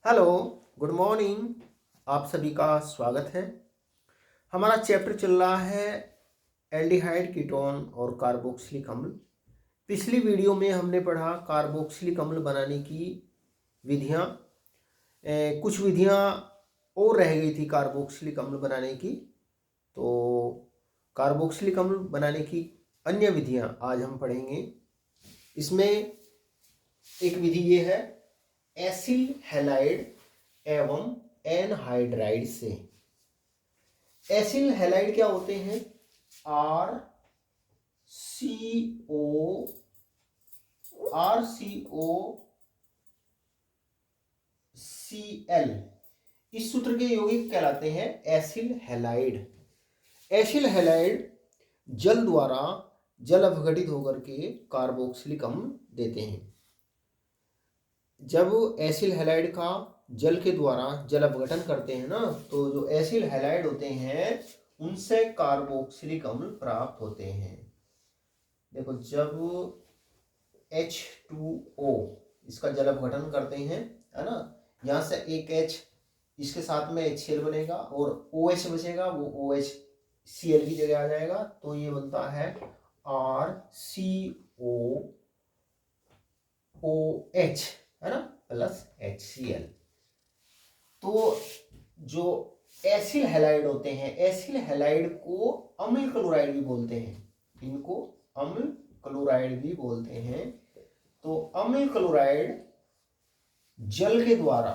Hello, good morning. आप सभी का स्वागत है। हमारा चैप्टर चल रहा है एल्डिहाइड कीटोन और कार्बोक्सिलिक अम्ल। पिछली वीडियो में हमने पढ़ा कार्बोक्सिलिक अम्ल बनाने की विधियाँ। कुछ विधियाँ और रह गई थी कार्बोक्सिलिक अम्ल बनाने की, तो कार्बोक्सिलिक अम्ल बनाने की अन्य विधियाँ आज हम पढ़ेंगे। इसमें एक विधि ये है एसिल हैलाइड एवं एनहाइड्राइड से। एसिल हैलाइड क्या होते हैं? RCOCl इस सूत्र के यौगिक कहलाते हैं एसिल हैलाइड। एसिल हैलाइड जल द्वारा जल अपघटित होकर के कार्बोक्सिलिक अम्ल देते हैं। जब एसिल हैलाइड का जल के द्वारा जल अपघटन करते हैं ना, तो जो एसिल हैलाइड होते हैं उनसे कार्बोक्सिलिक अम्ल प्राप्त होते हैं। देखो, जब H2O इसका जल अपघटन करते हैं, है ना, यहाँ से एक H इसके साथ में HCl बनेगा और OH बचेगा, वो OHCl की जगह आ जाएगा, तो ये बनता है RCOOH, है ना, प्लस HCl। तो जो एसिल हैलाइड होते हैं, एसिल हैलाइड को अम्ल क्लोराइड भी बोलते हैं, इनको अम्ल क्लोराइड भी बोलते हैं। तो अम्ल क्लोराइड जल के द्वारा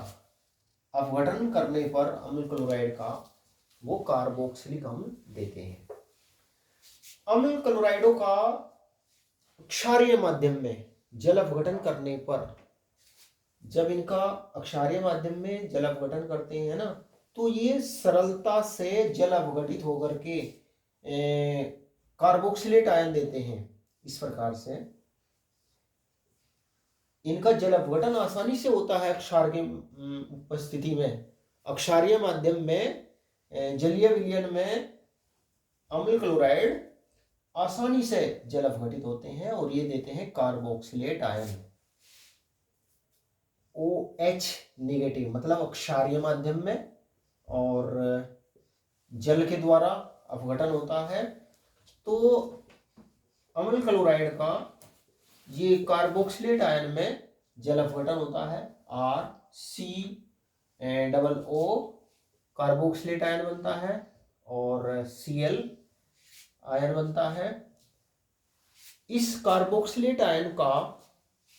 अपघटन करने पर अम्ल क्लोराइड का वो कार्बोक्सिलिक अम्ल देते हैं। अम्ल क्लोराइडों का क्षारीय माध्यम में जल अपघटन करने पर, जब इनका अक्षारीय माध्यम में जल अपघटन करते हैं ना, तो ये सरलता से जल अपघटित होकर के कार्बोक्सिलेट आयन देते हैं। इस प्रकार से इनका जल अपघटन आसानी से होता है क्षार की उपस्थिति में। अक्षारीय माध्यम में जलीय विलयन में अम्ल क्लोराइड आसानी से जल अपघटित होते हैं और ये देते हैं कार्बोक्सिलेट आयन। OH नेगेटिव मतलब अक्षारीय माध्यम में और जल के द्वारा अपघटन होता है, तो अम्ल क्लोराइड का ये कार्बोक्सिलेट आयन में जल अपघटन होता है, RCOO कार्बोक्सिलेट आयन बनता है और Cl आयन बनता है। इस कार्बोक्सिलेट आयन का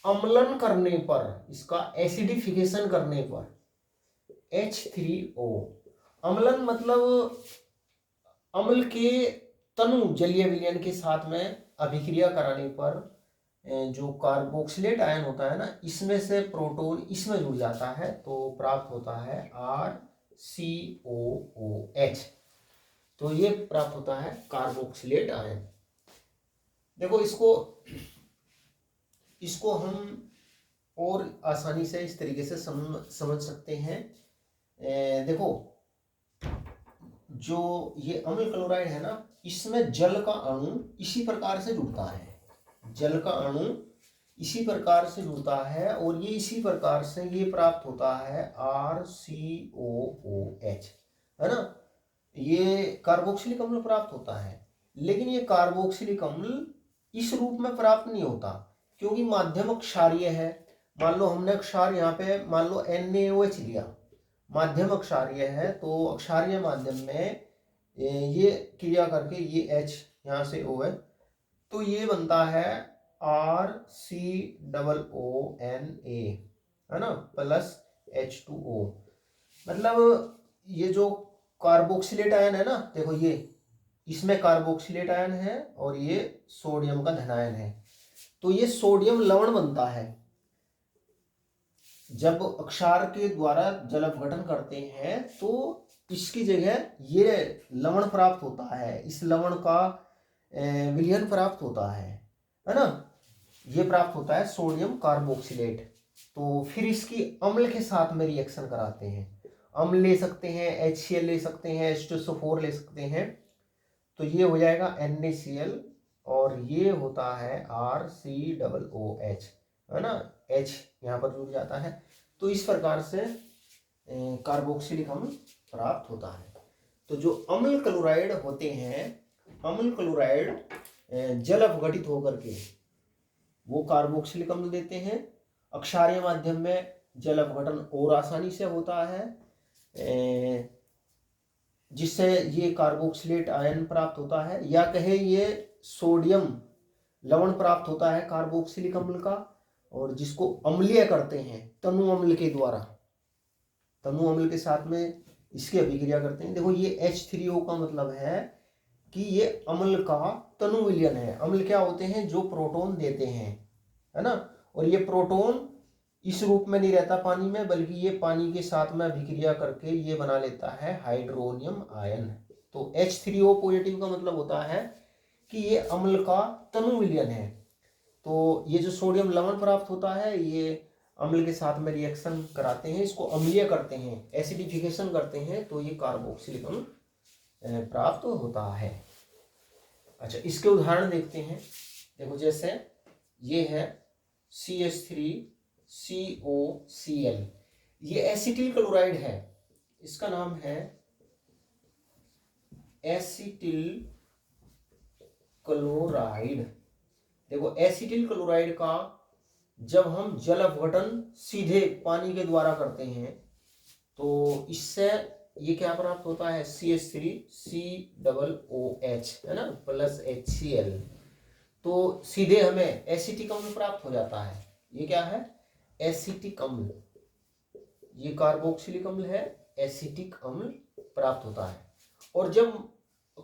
अम्लन करने पर, इसका एसिडिफिकेशन करने पर H3O, अम्लन मतलब अम्ल के तनु जलीय विलयन के साथ में अभिक्रिया कराने पर जो कार्बोक्सिलेट आयन होता है ना, इसमें से प्रोटॉन इसमें जुड़ जाता है, तो प्राप्त होता है RCOOH। तो ये प्राप्त होता है कार्बोक्सिलेट आयन। देखो, इसको हम और आसानी से इस तरीके से समझ सकते हैं। देखो, जो ये अम्ल क्लोराइड है ना, इसमें जल का अणु इसी प्रकार से जुड़ता है, जल का अणु इसी प्रकार से जुड़ता है और ये इसी प्रकार से ये प्राप्त होता है RCOOH, है ना। ये कार्बोक्सिलिक अम्ल प्राप्त होता है, लेकिन ये कार्बोक्सिलिक अम्ल इस रूप में प्राप्त नहीं होता क्योंकि माध्यम क्षारीय है। मान लो हमने क्षार यहाँ पे मान लो NaOH लिया, माध्यम क्षारीय है, तो अक्षारीय माध्यम में ये क्रिया करके ये H यहाँ से O है, तो ये बनता है RCOONA, है ना, प्लस H2O। मतलब ये जो कार्बोक्सिलेट आयन है ना, देखो ये इसमें कार्बोक्सिलेट आयन है और ये सोडियम का धनायन है, तो ये सोडियम लवण बनता है। जब अक्षार के द्वारा जल अपघटन करते हैं तो इसकी जगह ये लवण प्राप्त होता है, इस लवण का विलयन प्राप्त होता है ना, ये प्राप्त होता है सोडियम कार्बोक्सिलेट। तो फिर इसकी अम्ल के साथ में रिएक्शन कराते हैं, अम्ल ले सकते हैं, HCl ले सकते हैं, H2SO4 ले सकते हैं, तो ये हो जाएगा NaCl और ये होता है RCOOH, है ना, H यहाँ पर जुड़ जाता है। तो इस प्रकार से कार्बोक्सिलिक अम्ल प्राप्त होता है। तो जो अम्ल क्लोराइड होते हैं, अम्ल क्लोराइड जल अपघटित होकर के वो कार्बोक्सिलिक अम्ल देते हैं। अक्षारीय माध्यम में जल अपघटन और आसानी से होता है, जिससे ये कार्बोक्सिलेट आयन प्राप्त होता है, या कहे ये सोडियम लवण प्राप्त होता है कार्बोक्सिलिक अम्ल का, और जिसको अम्लीय करते हैं तनु अम्ल के द्वारा, तनु अम्ल के साथ में इसकी अभिक्रिया करते हैं। देखो ये H3O का मतलब है कि ये अम्ल का तनु विलयन है। अम्ल क्या होते हैं? जो प्रोटॉन देते हैं, है ना। और ये प्रोटॉन इस रूप में नहीं रहता पानी में, बल्कि ये पानी के साथ में अभिक्रिया करके ये बना लेता है हाइड्रोनियम आयन। तो H3O पॉजिटिव का मतलब होता है कि ये अम्ल का तनु विलयन है। तो ये जो सोडियम लवण प्राप्त होता है, ये अम्ल के साथ में रिएक्शन कराते हैं, इसको अम्लीय करते हैं, एसिडिफिकेशन करते हैं, तो ये कार्बोक्सिलिक अम्ल प्राप्त होता है। अच्छा, इसके उदाहरण देखते हैं। देखो जैसे ये है CH3COCl, ये एसिटिल क्लोराइड है, इसका नाम है एसिटिल क्लोराइड। देखो एसिटिल क्लोराइड का जब हम जल अपघटन सीधे पानी के द्वारा करते हैं तो इससे ये क्या प्राप्त होता है? CH3COOH, है ना, प्लस HCl। तो सीधे हमें एसिटिक अम्ल प्राप्त हो जाता है। ये क्या है? एसिटिक अम्ल। ये कार्बोक्सिलिक अम्ल है, एसिटिक अम्ल प्राप्त होता है। और जब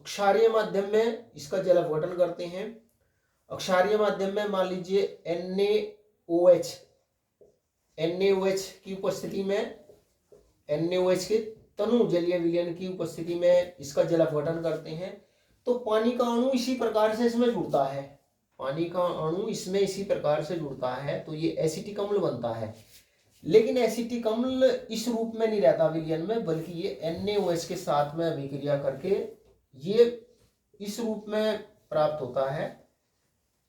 क्षारीय माध्यम में इसका जल अपघटन करते हैं, अक्षारीय माध्यम में मान लीजिए NaOH की उपस्थिति में, NaOH के तनु जलीय विलयन की उपस्थिति में इसका जल अपघटन करते हैं, तो पानी का अणु इसी प्रकार से इसमें जुड़ता है, पानी का अणु इसमें इसी प्रकार से जुड़ता है, तो ये एसिटिक अम्ल बनता है। लेकिन एसिटिक अम्ल इस रूप में नहीं रहता विलयन में, बल्कि ये NaOH के साथ में अभिक्रिया करके ये इस रूप में प्राप्त होता है,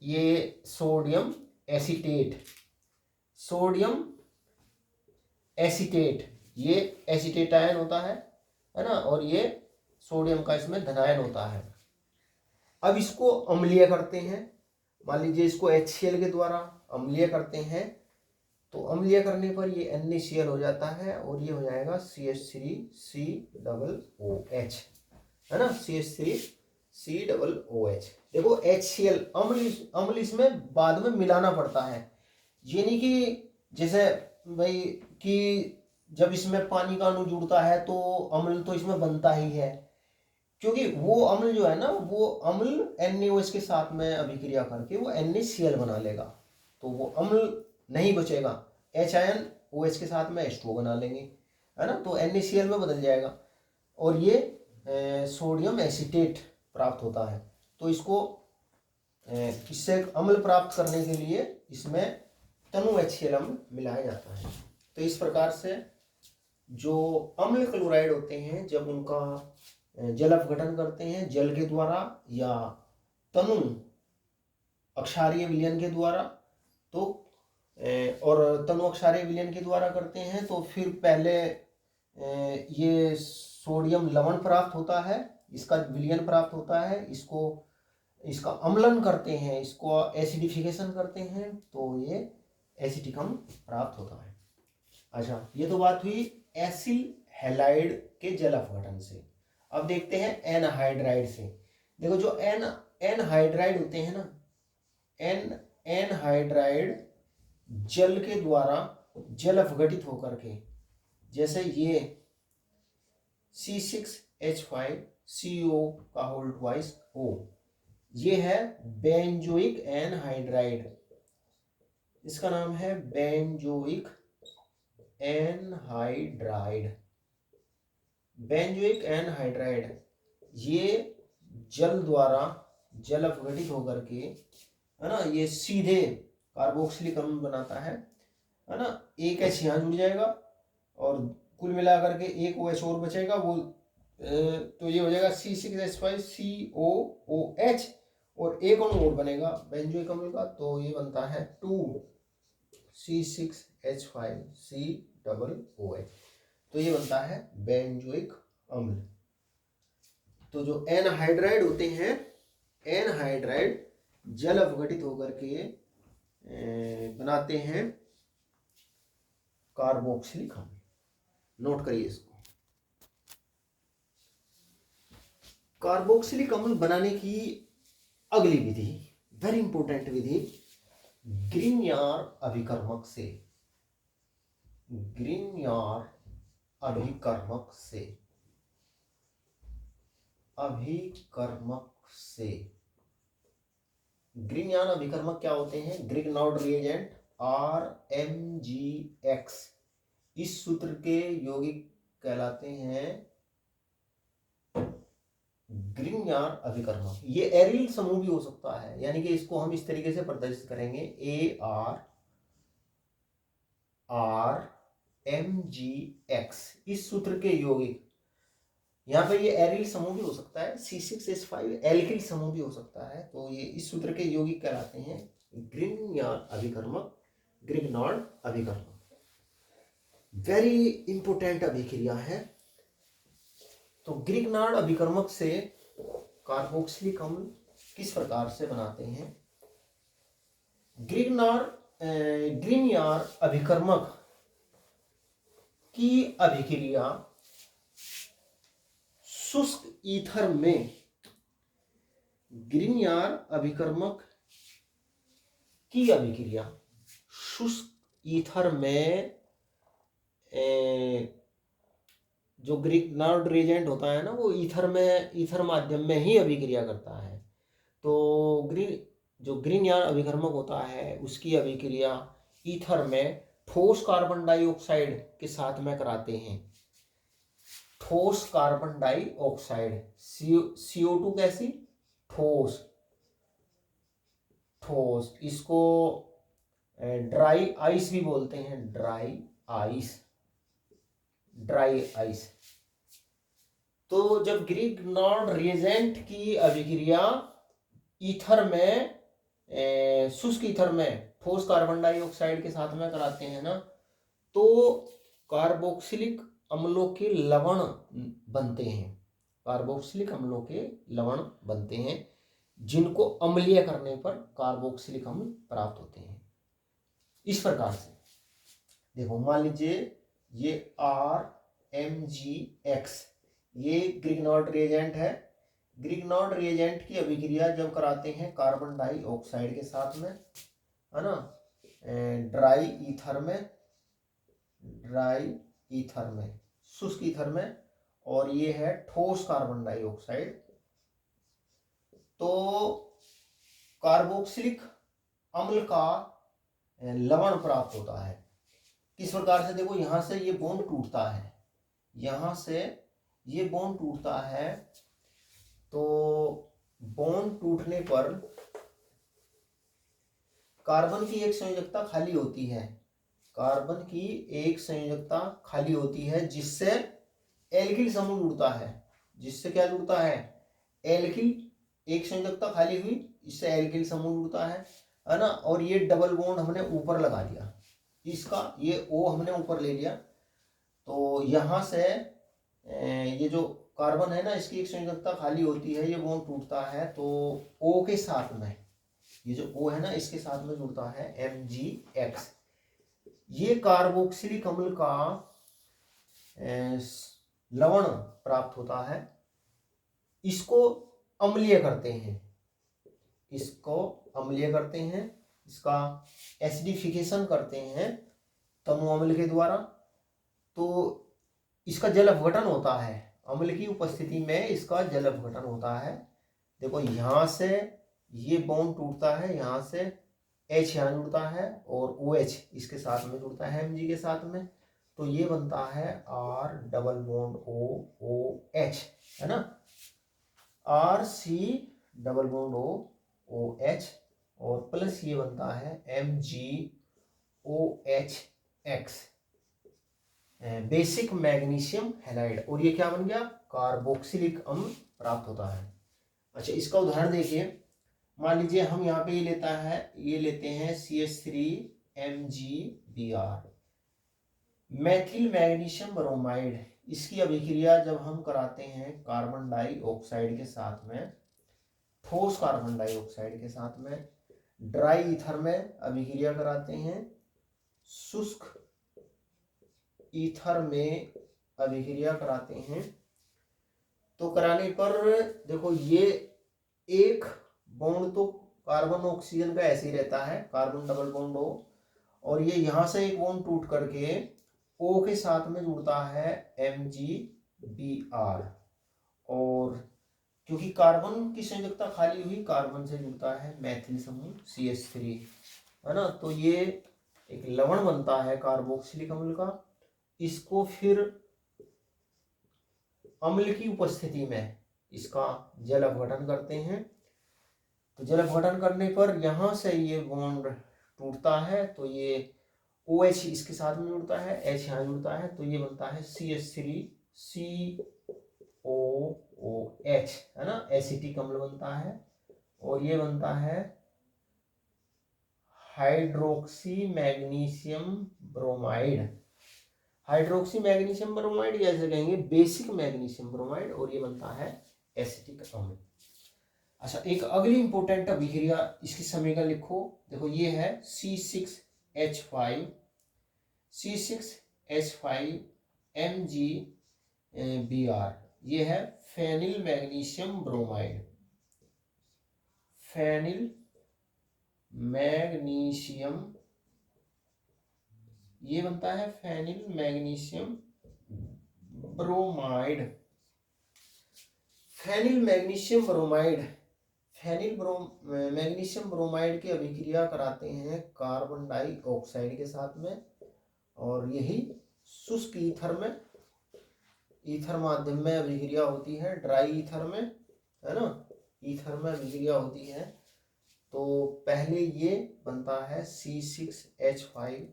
ये सोडियम एसीटेट। सोडियम एसीटेट, ये एसीटेट आयन होता है ना, और ये सोडियम का इसमें धनायन होता है। अब इसको अम्लीय करते हैं, मान लीजिए इसको HCl के द्वारा अम्लीय करते हैं, तो अम्लीय करने पर ये NaCl हो जाता है, और ये हो जाएगा CH3COOH, है ना, CH3COOH। देखो HCl अम्ल इसमें बाद में मिलाना पड़ता है, ये नहीं कि जैसे भाई कि जब इसमें पानी का अणु जुड़ता है तो अम्ल तो इसमें बनता ही है, क्योंकि वो अम्ल जो है ना, वो अम्ल NaOH के साथ में अभिक्रिया करके वो NaCl बना लेगा, तो वो अम्ल नहीं बचेगा। H आयन OH के साथ में H2O बना लेंगे, है ना, तो NaCl में बदल जाएगा, और ये सोडियम एसीटेट प्राप्त होता है। तो इसको इससे अम्ल प्राप्त करने के लिए इसमें तनु HCl अम्ल मिलाया जाता है। तो इस प्रकार से जो अम्ल क्लोराइड होते हैं, जब उनका जल अपघटन करते हैं जल के द्वारा या तनु अक्षारीय विलयन के द्वारा, तो और तनु अक्षारीय विलयन के द्वारा करते हैं, तो फिर पहले ये सोडियम लवण प्राप्त होता है, इसका विलयन प्राप्त होता है, इसका अम्लन करते हैं, इसको एसिडिफिकेशन करते हैं, तो ये एसिटिक अम्ल प्राप्त होता है। अच्छा, ये तो बात हुई एसिल हैलाइड के जल अपघटन से। अब देखते हैं एनहाइड्राइड से। देखो जो एनहाइड्राइड होते हैं ना, एनहाइड्राइड जल के द्वारा जल अपघटित होकर के, जैसे ये C6H5CO का होल ट्वाइस O, ये है बेंजोइक एनहाइड्राइड, इसका नाम है बेंजोइक एनहाइड्राइड। बेंजोइक एनहाइड्राइड ये जल द्वारा जल अपघटित होकर के, है ना, ये सीधे कार्बोक्सिलिक अम्ल बनाता है ना। एक H यहाँ जुड़ जाएगा और कुल मिलाकर के एक OH और बचेगा, वो तो ये हो जाएगा C6H5COOH, और एक अणु और बनेगा बेंजोइक अम्ल का, तो ये बनता है 2C6H5COOH। तो ये बनता है बेंजोइक अम्ल। तो जो एनहाइड्राइड होते हैं, एनहाइड्राइड जल अपघटित होकर के बनाते हैं कार्बोक्सिलिक अम्ल। नोट करिए इसको। कार्बोक्सिलिक अम्ल बनाने की अगली विधि, वेरी इंपॉर्टेंट विधि, ग्रिग्नार अभिकर्मक से, ग्रिग्नार अभिकर्मक से, अभिकर्मक से। ग्रिग्नार अभिकर्मक क्या होते हैं? ग्रिग्नार्ड रिएजेंट RMgX, इस सूत्र के यौगिक कहलाते हैं ग्रिग्नार अभिकर्मक। ये एरिल समूह भी हो सकता है, यानी कि इसको हम इस तरीके से प्रदर्शित करेंगे ArRMgX, इस सूत्र के यौगिक। यहाँ पे ये एरिल समूह भी हो सकता है, C6H5 एल्किल समूह भी हो सकता है। तो ये इस सूत्र के यौगिक कहलाते हैं ग्रिग्नार अभिकर्मक, ग्रिग्नार्ड अभिकर्मक। वेरी इंपोर्टेंट अभिक्रिया है। तो ग्रिग्नार्ड अभिकर्मक से कार्बोक्सिलिक अम्ल किस प्रकार से बनाते हैं? ग्रिग्नार अभिकर्मक की अभिक्रिया शुष्क ईथर में, ग्रिग्नार अभिकर्मक की अभिक्रिया शुष्क ईथर में, जो ग्रिग्नार्ड रिएजेंट होता है ना, वो ईथर में, ईथर माध्यम में ही अभिक्रिया करता है। तो जो ग्रिग्नार अभिकर्मक होता है उसकी अभिक्रिया ईथर में ठोस कार्बन डाइऑक्साइड के साथ में कराते हैं। ठोस कार्बन डाइऑक्साइड, CO2 कैसी? ठोस, ठोस। इसको ड्राई आइस भी बोलते हैं, ड्राई आइस, ड्राई आइस। तो जब ग्रिग्नार्ड रिएजेंट की अभिक्रिया ईथर में, शुष्क ईथर में ठोस कार्बन डाइऑक्साइड के साथ में कराते हैं ना, तो कार्बोक्सिलिक अम्लों के लवण बनते हैं, कार्बोक्सिलिक अम्लों के लवण बनते हैं, जिनको अम्लीय करने पर कार्बोक्सिलिक अम्ल प्राप्त होते हैं। इस प्रकार से देखो, मान लीजिए ये RMgX, ये ग्रिग्नार्ड रिएजेंट है। ग्रिग्नार्ड रिएजेंट की अभिक्रिया जब कराते हैं कार्बन डाइऑक्साइड के साथ में, है ना, ड्राई ईथर में, ड्राई ईथर में, शुष्क ईथर में, और ये है ठोस कार्बन डाइऑक्साइड, तो कार्बोक्सिलिक अम्ल का लवण प्राप्त होता है। किस प्रकार से? देखो, यहां से ये बॉन्ड टूटता है, यहां से ये बॉन्ड टूटता है, तो बॉन्ड टूटने पर कार्बन की एक संयोजकता खाली होती है, कार्बन की एक संयोजकता खाली होती है, जिससे एल्किल समूह जुड़ता है। जिससे क्या जुड़ता है? एल्किल, एक संयोजकता खाली हुई, इससे एल्किल समूह जुड़ता है ना। और ये डबल बॉन्ड हमने ऊपर लगा दिया, इसका ये O हमने ऊपर ले लिया, तो यहां से ये जो कार्बन है ना, इसकी एक संयोजकता खाली होती है, ये बॉन्ड टूटता है, तो O के साथ में, ये जो O है ना, इसके साथ में जुड़ता है MgX। ये कार्बोक्सिलिक अम्ल का लवण प्राप्त होता है, इसको अम्लीय करते हैं, इसको अम्लीय करते हैं, इसका एसिडिफिकेशन करते हैं तमु अम्ल के द्वारा, तो इसका जल अपघटन होता है, अम्ल की उपस्थिति में इसका जल अपघटन होता है। देखो, यहां से ये बॉन्ड टूटता है, यहां से H यहाँ जुड़ता है और OH इसके साथ में जुड़ता है Mg के साथ में, तो ये बनता है R डबल बॉन्ड OH, है ना, RC डबल बॉन्ड OH, और प्लस ये बनता है MgOHX, बेसिक मैग्नीशियम हैलाइड, और ये क्या बन गया? कार्बोक्सिलिक अम्ल प्राप्त होता है। अच्छा, इसका उदाहरण देखिए, मान लीजिए हम यहाँ पे ये लेते हैं CH3MgBr, मेथिल मैग्नीशियम ब्रोमाइड, इसकी अभिक्रिया जब हम कराते हैं कार्बन डाइऑक्साइड के साथ में, ठोस कार्बन डाइऑक्साइड के साथ में, ड्राई ईथर में अभिक्रिया कराते हैं, शुष्क ईथर में अभिक्रिया कराते हैं, तो कराने पर देखो ये एक बॉन्ड तो कार्बन ऑक्सीजन का ऐसे ही रहता है, कार्बन डबल बॉन्ड हो, और ये यहां से एक बॉन्ड टूट करके O के साथ में जुड़ता है MgBr, और क्योंकि कार्बन की संयोजकता खाली हुई, कार्बन से जुड़ता है मैथिल समूह CH3, है ना। तो ये एक लवण बनता है कार्बोक्सिलिक अम्ल का। इसको फिर अम्ल की उपस्थिति में इसका जल अपघटन करते हैं, तो जल अपघटन करने पर यहां से ये बॉन्ड टूटता है, तो ये OH इसके साथ में जुड़ता है, H यहाँ जुड़ता है, तो ये बनता है CH3COOH, है ना, एसिटिक अम्ल बनता है। और ये बनता है hydroxy magnesium bromide, hydroxy magnesium bromide, या ऐसे कहेंगे बेसिक मैग्नीशियम ब्रोमाइड, और ये बनता है एसिटिक अम्ल। अच्छा, एक अगली इंपॉर्टेंट अभिक्रिया, इसकी समीकरण लिखो, देखो ये है C6H5 MgBr, ये है phenyl magnesium bromide, phenyl magnesium, ये बनता है phenyl magnesium bromide. Phenyl magnesium bromide, magnesium bromide की अभिक्रिया कराते हैं कार्बन डाइऑक्साइड के साथ में, और यही शुष्क ईथर में, ईथर माध्यम में अभिक्रिया होती है, ड्राई ईथर में, है ना, ईथर में अभिक्रिया होती है। तो पहले ये बनता है C6H5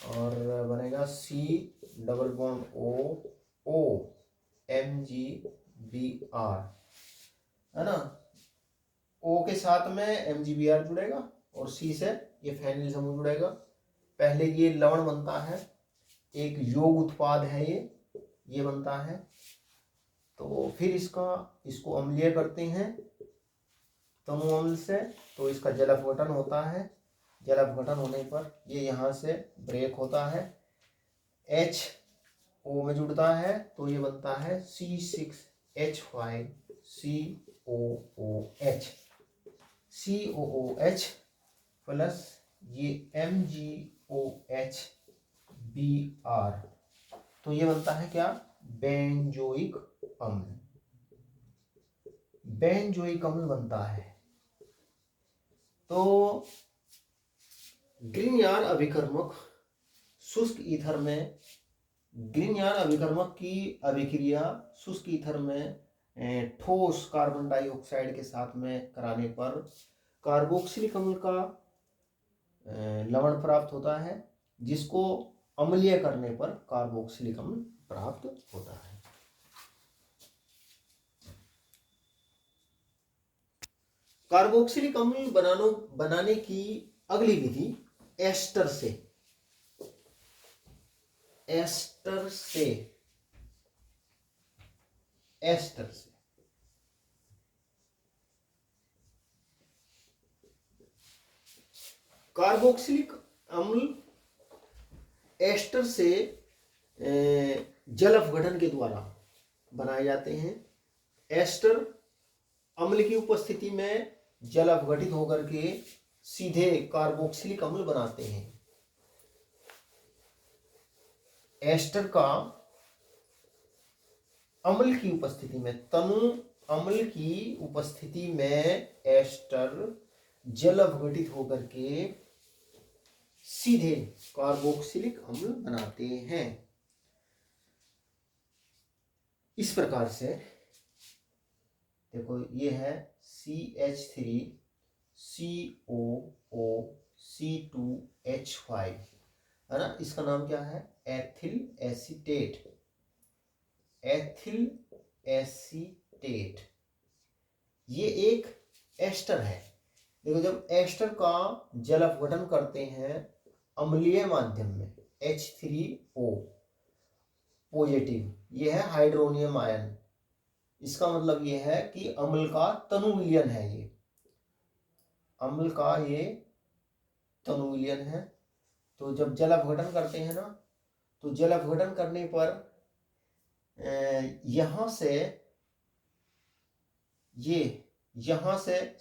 और बनेगा C double bond O MgBr, है ना। O के साथ में MgBr जुड़ेगा और C से ये फेनिल समूह जुड़ेगा। पहले ये लवण बनता है, एक योग उत्पाद है ये बनता है, तो फिर इसको अम्लीय करते हैं तमु अम्ल से, तो इसका जल अपघटन होता है। जल अपघटन होने पर ये यहाँ से ब्रेक होता है, H O में जुड़ता है, तो ये बनता है C6H5 COOH प्लस ये MgOHBr, तो ये बनता है क्या, बेंजोइक अम्ल, बेंजोइक अम्ल बनता है। तो ग्रिग्नार्ड अभिकर्मक शुष्क ईथर में, ग्रिग्नार्ड अभिकर्मक की अभिक्रिया शुष्क ईथर में ठोस कार्बन डाइऑक्साइड के साथ में कराने पर कार्बोक्सिलिक अम्ल का लवण प्राप्त होता है, जिसको अम्लीय करने पर कार्बोक्सिलिक अम्ल प्राप्त होता है। कार्बोक्सिलिक अम्ल बनाने की अगली विधि एस्टर से, एस्टर से, एस्टर से। कार्बोक्सिलिक अम्ल एस्टर से जल अपघटन के द्वारा बनाए जाते हैं। एस्टर अम्ल की उपस्थिति में जल अपघटित होकर के सीधे कार्बोक्सिलिक अम्ल बनाते हैं। एस्टर का अम्ल की उपस्थिति में, तनु अम्ल की उपस्थिति में एस्टर जल अपघटित होकर के सीधे कार्बोक्सिलिक अम्ल बनाते हैं। इस प्रकार से देखो, ये है CH3COOC2H5, है ना, इसका नाम क्या है, एथिल एसीटेट, एथिल एसीटेट। ये एक एस्टर है, देखो जब एस्टर का जल अपघटन करते हैं अम्लीय माध्यम में H3O पॉजिटिव, यह है हाइड्रोनियम आयन, इसका मतलब यह है कि अम्ल का तनु विलयन है, ये अम्ल का ये तनु विलयन है। तो जब जल अपघटन करते हैं ना, तो जल अपघटन करने पर यहां से ये यहां से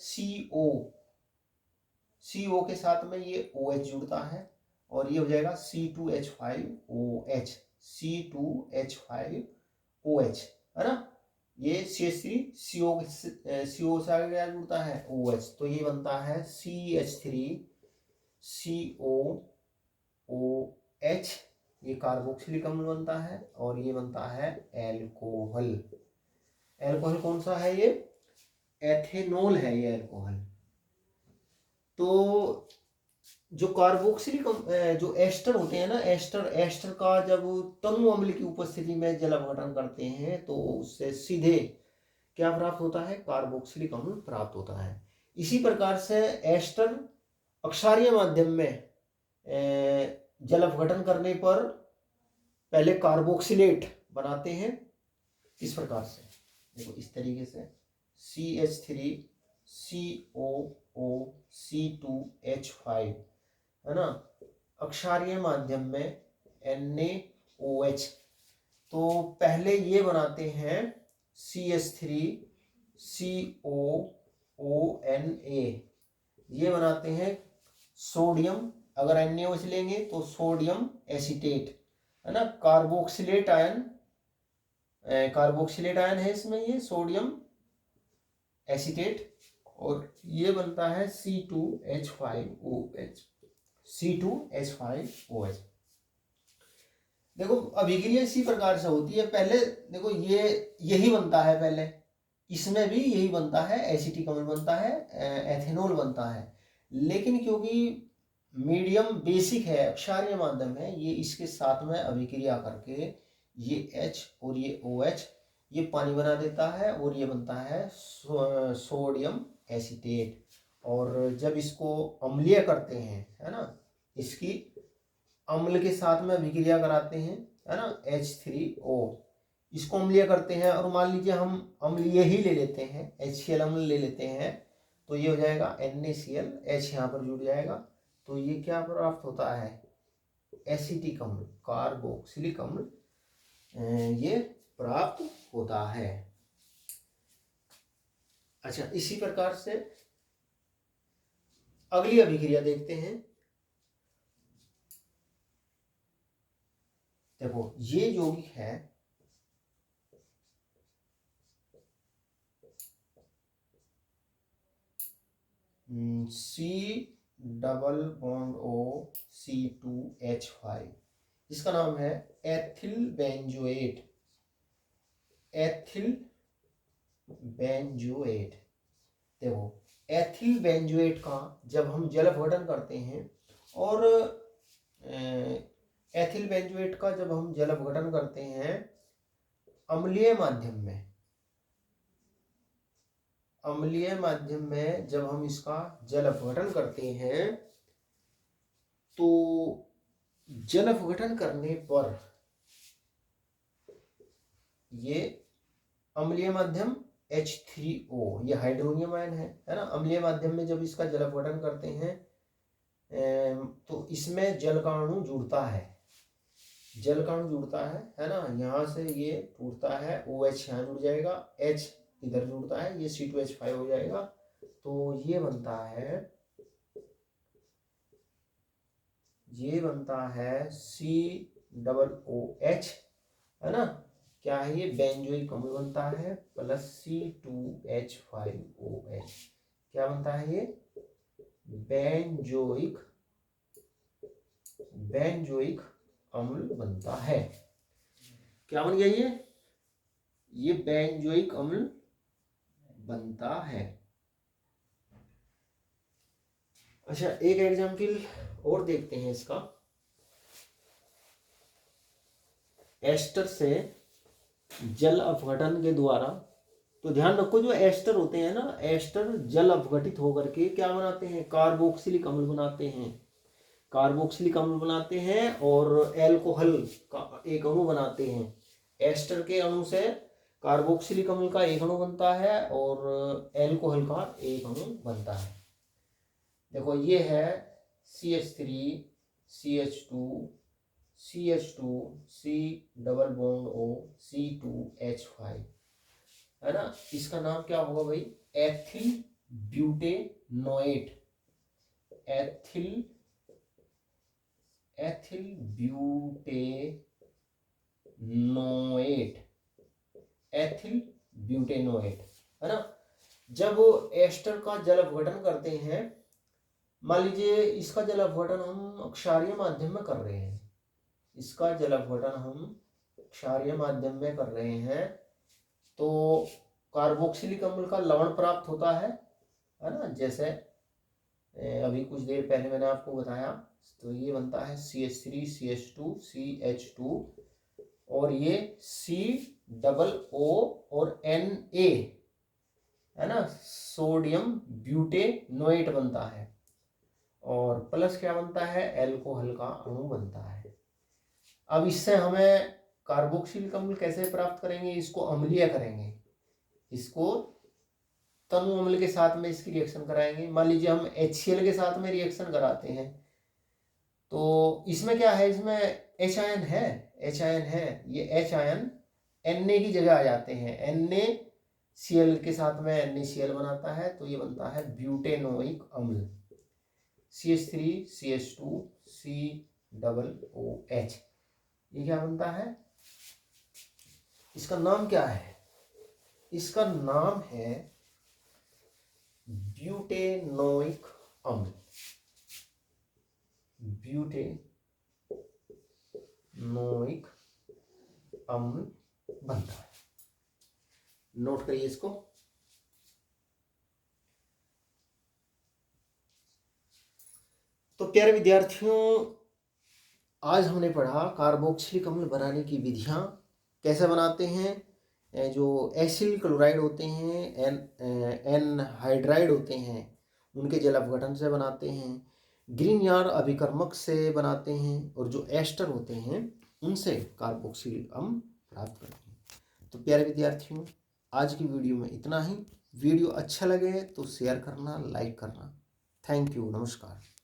CO के साथ में ये OH जुड़ता है और ये हो जाएगा C2H5OH, C2H5OH है ना। ये CH3 CO से आगे क्या जुड़ता है OH, तो ये बनता है CH3COOH, ये कार्बोक्सिलिक अम्ल बनता है और ये बनता है एल्कोहल। एल्कोहल कौन सा है, ये एथेनॉल है ये एल्कोहल। तो जो कार्बोक्सिलिक जो एस्टर होते हैं ना, एस्टर का जब तनु अम्ल की उपस्थिति में जल अपघटन करते हैं तो उससे सीधे क्या प्राप्त होता है, कार्बोक्सिलिक अम्ल प्राप्त होता है। इसी प्रकार से एस्टर अक्षारीय माध्यम में जल अपघटन करने पर पहले कार्बोक्सिलेट बनाते हैं, इस प्रकार से देखो इस तरीके से CH3COOC2H5 है ना, अक्षारीय माध्यम में NaOH। तो पहले ये बनाते हैं CH3COONA, ये बनाते हैं सोडियम, अगर NaOH लेंगे तो सोडियम एसीटेट है ना, कार्बोक्सिलेट आयन है इसमें, ये सोडियम एसीटेट, और ये बनता है C2H5OH। देखो अभिक्रिया इसी प्रकार से होती है। पहले देखो ये यही बनता है, पहले इसमें भी यही बनता है, एसिटिक अम्ल बनता है, एथेनॉल बनता है, लेकिन क्योंकि मीडियम बेसिक है, क्षारीय माध्यम है, ये इसके साथ में अभिक्रिया करके ये H और ये OH ये पानी बना देता है और ये बनता है सोडियम एसीटेट। और जब इसको अम्लीय करते हैं है ना, इसकी अम्ल के साथ में अभिक्रिया कराते हैं है ना, H3O, इसको अम्लीय करते हैं और मान लीजिए हम अम्लीय ही ले लेते हैं, HCl अम्ल ले लेते हैं, तो ये हो जाएगा NaCl, H यहाँ पर जुड़ जाएगा, तो ये क्या प्राप्त होता है, एसिटिक अम्ल, कार्बोक्सिलिक अम्ल ये प्राप्त होता है। अच्छा, इसी प्रकार से अगली अभिक्रिया देखते हैं। देखो ये यौगिक है C≡O≡C2H5, जिसका नाम है एथिल बेंजोएट। देखो एथिल बेंजोएट का जब हम जल अपघटन करते हैं और एथिल बेंजोएट का जब हम जल अपघटन करते हैं अम्लीय माध्यम में जब हम इसका जल अपघटन करते हैं, तो जल अपघटन करने पर ये अम्लीय माध्यम H3O, ये हाइड्रोनियम आयन है ना, अम्लीय माध्यम में जब इसका जल अपघटन करते हैं तो इसमें जल का अणु जुड़ता है, है ना, यहाँ से ये टूटता है, OH यहाँ जुड़ जाएगा, H इधर जुड़ता है, ये C2H5 हो जाएगा, तो ये बनता है COOH है ना, क्या है ये बेंजोइक अम्ल बनता है, प्लस C2H5OH, क्या बनता है ये बेंजोइक अम्ल बनता है। क्या बन गया ये बेंजोइक अम्ल बनता है। अच्छा, एक एग्जाम्पल और देखते हैं इसका। एस्टर से जल अपघटन के द्वारा तो ध्यान रखो, जो एस्टर होते हैं ना, एस्टर जल अपघटित होकर के क्या बनाते हैं, कार्बोक्सिलिक अम्ल बनाते हैं, कार्बोक्सिलिक अम्ल बनाते हैं और एल्कोहल का एक अणु बनाते हैं। एस्टर के अणु से कार्बोक्सिलिक अम्ल का एक अणु बनता है और एल्कोहल का एक अणु बनता है। देखो ये है CH3 CH2 CH2 C double bond O C2H5, है ना। इसका नाम क्या होगा भाई, एथिल ब्यूटेनोएट, एथिल ब्यूटेनोएट, एथिल ब्यूटेनोएट, है ना। जब एस्टर का जल अपघटन करते हैं, मान लीजिए इसका जल अपघटन हम क्षारीय माध्यम में कर रहे हैं, इसका जल अपघटन हम क्षारीय माध्यम में कर रहे हैं, तो कार्बोक्सिलिक अम्ल का लवण प्राप्त होता है ना। जैसे अभी कुछ देर पहले मैंने आपको बताया, तो ये बनता है CH3 CH2 CH2 और ये C डबल O और Na, है ना, सोडियम ब्यूटेनोएट बनता है और प्लस क्या बनता है, एल्कोहल का अणु बनता है। अब इससे हमें कार्बोक्सिलिक अम्ल कैसे प्राप्त करेंगे, इसको अम्लीय करेंगे, इसको तनु अम्ल के साथ में इसकी रिएक्शन कराएंगे। मान लीजिए हम HCl के साथ में रिएक्शन कराते हैं, तो इसमें क्या है, इसमें H आयन है, H आयन है, ये H आयन Na की जगह आ जाते हैं, NaCl के साथ में NaCl बनाता है, तो ये बनता है ब्यूटेनोइक अम्ल, CH3 CH2 C double OH। ये क्या बनता है, इसका नाम क्या है, इसका नाम है ब्यूटेनोइक अम्ल, ब्यूटेनोइक अम्ल बनता है। नोट करिए इसको। तो प्यारे विद्यार्थियों, आज हमने पढ़ा कार्बोक्सिलिक अम्ल बनाने की विधियां कैसे बनाते हैं। जो एसिल क्लोराइड होते हैं, एनहाइड्राइड होते हैं, उनके जल अपघटन से बनाते हैं, ग्रीनयार अभिकर्मक से बनाते हैं, और जो एस्टर होते हैं उनसे कार्बोक्सिलिक अम्ल प्राप्त करते हैं। तो प्यारे विद्यार्थियों, आज की वीडियो में इतना ही। वीडियो अच्छा लगे तो शेयर करना, लाइक करना। थैंक यू, नमस्कार।